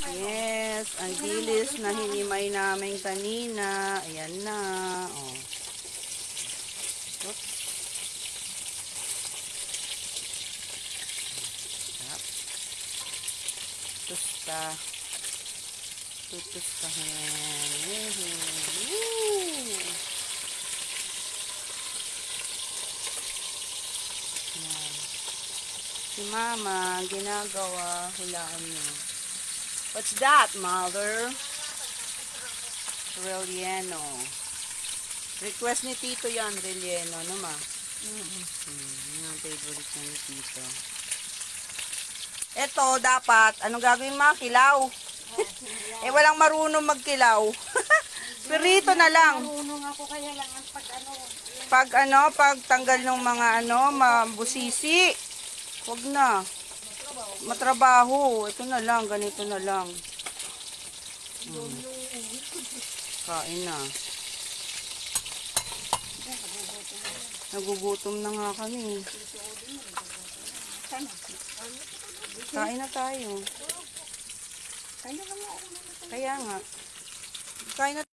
Yes, ang dilis na hinimay namin kanina. Ayan na. Oh. Oops. Tusta. Tutustahin. Woo! Yan. Si Mama, ginagawa. Hulaan niyo. What's that, Mother? Relleno. Request ni Tito yan, Relleno. Ano, Ma? Yan ang favorite niya ni Tito. Ito, dapat, anong gagawin, Ma? Kilaw. Eh, walang marunong magkilaw. Pirito na lang. Marunong ako kaya lang ang Pag tanggal ng mga mabusisi. Huwag na. Matrabaho. Ito na lang, ganito na lang. Kain na. Nagugutom na nga kami. Kain na tayo. Kaya nga. Kain na